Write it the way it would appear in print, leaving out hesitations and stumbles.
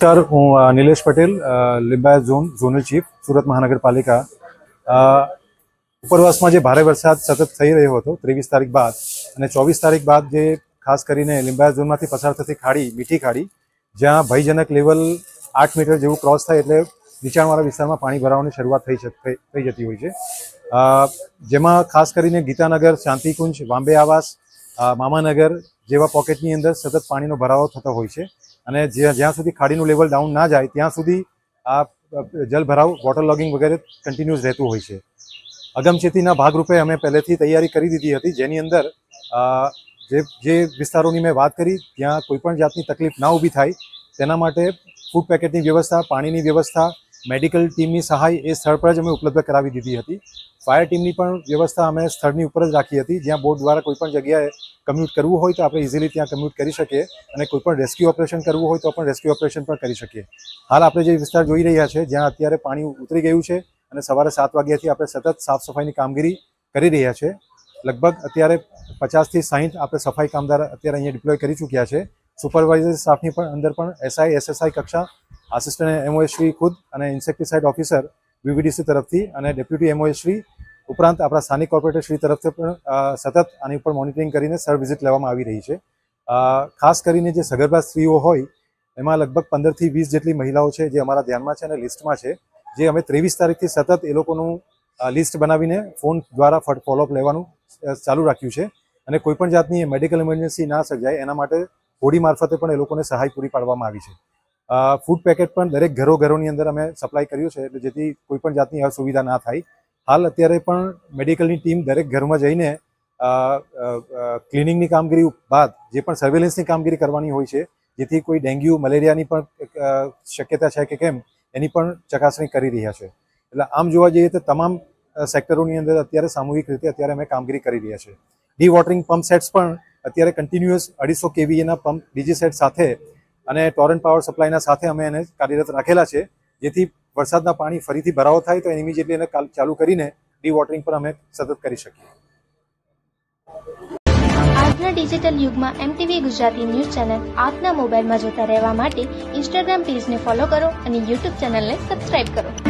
નમસ્કાર, હું Nilesh Patel, Limbayat zonal chief, Surat મહાનગરપાલિકા. ઉપરવાસમાં જે ભારે વરસાદ સતત થઈ રહ્યો હતો 23 તારીખ બાદ અને 24 તારીખ બાદ જે ખાસ કરીને લિંબાયત ઝોનમાંથી પસાર થતી ખાડી, મીઠી ખાડી, જ્યાં ભયજનક લેવલ 8 મીટર જેવું ક્રોસ થાય એટલે નીચાણવાળા વિસ્તારમાં પાણી ભરાવાની શરૂઆત થઈ જતી હોય છે. જેમાં ખાસ કરીને ગીતાનગર, શાંતિકુંજ, વાંબે આવાસ, મામાનગર જેવા પોકેટની અંદર સતત પાણીનો ભરાવો થતો હોય છે અને જ્યાં સુધી ખાડીનું લેવલ ડાઉન ના જાય ત્યાં સુધી આ જલભરાવ, વોટર લોગિંગ વગેરે કન્ટિન્યુઅસ રહેતું હોય છે. અગમચેતીના ભાગરૂપે અમે પહેલેથી તૈયારી કરી દીધી હતી, જેની અંદર જે વિસ્તારોની મેં વાત કરી ત્યાં કોઈપણ જાતની તકલીફ ના ઊભી થાય તેના માટે ફૂડ પેકેટની વ્યવસ્થા, પાણીની વ્યવસ્થા, મેડિકલ ટીમની સહાય એ સ્થળ પર જ અમે ઉપલબ્ધ કરાવી દીધી હતી. ફાયર ટીમની પણ વ્યવસ્થા અમે સ્થળની ઉપર જ રાખી હતી, જ્યાં બોટ દ્વારા કોઈપણ જગ્યાએ કમ્યુટ કરવું હોય તો આપણે ઇઝીલી ત્યાં કમ્યુટ કરી શકીએ અને કોઈપણ રેસ્ક્યુ ઓપરેશન કરવું હોય તો પણ રેસ્ક્યુ ઓપરેશન પણ કરી શકીએ. હાલ આપણે જે વિસ્તાર જોઈ રહ્યા છે જ્યાં અત્યારે પાણી ઉતરી ગયું છે અને સવારે 7 વાગ્યાથી આપણે સતત સાફ સફાઈની કામગીરી કરી રહ્યા છે. લગભગ અત્યારે 50 થી 60 આપણે સફાઈ કામદાર અત્યારે અહીંયા ડિપ્લોય કરી ચૂક્યા છે. સુપરવાઇઝર સ્ટાફની પણ અંદર પણ એસઆઈ, એસએસઆઈ કક્ષા, આસિસ્ટન્ટ એમઓએસ શ્રી ખુદ અને ઇન્સેક્ટિસાઇડ ઓફિસર વીવીડીસી તરફથી અને ડેપ્યુટી એમઓએસ શ્રી ઉપરાંત આપણા સ્થાનિક કોર્પોરેટર શ્રી તરફથી પણ સતત આની ઉપર મોનિટરિંગ કરીને સર વિઝિટ લેવામાં આવી રહી છે. ખાસ કરીને જે સગર્ભા સ્ત્રીઓ હોય એમાં લગભગ 15 થી 20 જેટલી મહિલાઓ છે જે અમારા ધ્યાનમાં છે અને લિસ્ટમાં છે, જે અમે 23 તારીખથી સતત એ લોકોનું લિસ્ટ બનાવીને ફોન દ્વારા ફોલોઅપ લેવાનું ચાલુ રાખ્યું છે અને કોઈપણ જાતની મેડિકલ ઇમરજન્સી ના સર્જાય એના માટે હોડી મારફતે પણ એ લોકોને સહાય પૂરી પાડવામાં આવી છે. ફૂડ પેકેટ પણ દરેક ઘરોની અંદર અમે સપ્લાય કર્યું છે એટલે જેથી કોઈપણ જાતની અસુવિધા ના થાય. હાલ અત્યારે પણ મેડિકલની ટીમ દરેક ઘરમાં જઈને ક્લિનિંગની કામગીરી બાદ જે પણ સર્વેલન્સની કામગીરી કરવાની હોય છે, જેથી કોઈ ડેન્ગ્યુ, મલેરિયાની પણ શક્યતા છે કે કેમ એની પણ ચકાસણી કરી રહ્યા છે. એટલે આમ જોવા જઈએ તો તમામ સેક્ટરોની અંદર અત્યારે સામૂહિક રીતે અત્યારે અમે કામગીરી કરી રહ્યા છે. ડી વોટરિંગ પંપ સેટ્સ પણ અત્યારે continuous 250 kVA pump DG set સાથે અને ટોરન્ટ પાવર સપ્લાયના સાથે અમે એને કાર્યરત રાખેલા છે, જેથી વરસાદના પાણી ફરીથી ભરાવો થાય તો ઇમિડિયેટલી એને ચાલુ કરીને ડી વોટરિંગ પણ અમે સતત કરી શકીએ. આજના ડિજિટલ યુગમાં MTV ગુજરાતી ન્યૂઝ ચેનલ આપના મોબાઈલમાં જોતા રહેવા માટે ઇન્સ્ટાગ્રામ પેજને ફોલો કરો અને યુટ્યુબ ચેનલને સબસ્ક્રાઇબ કરો.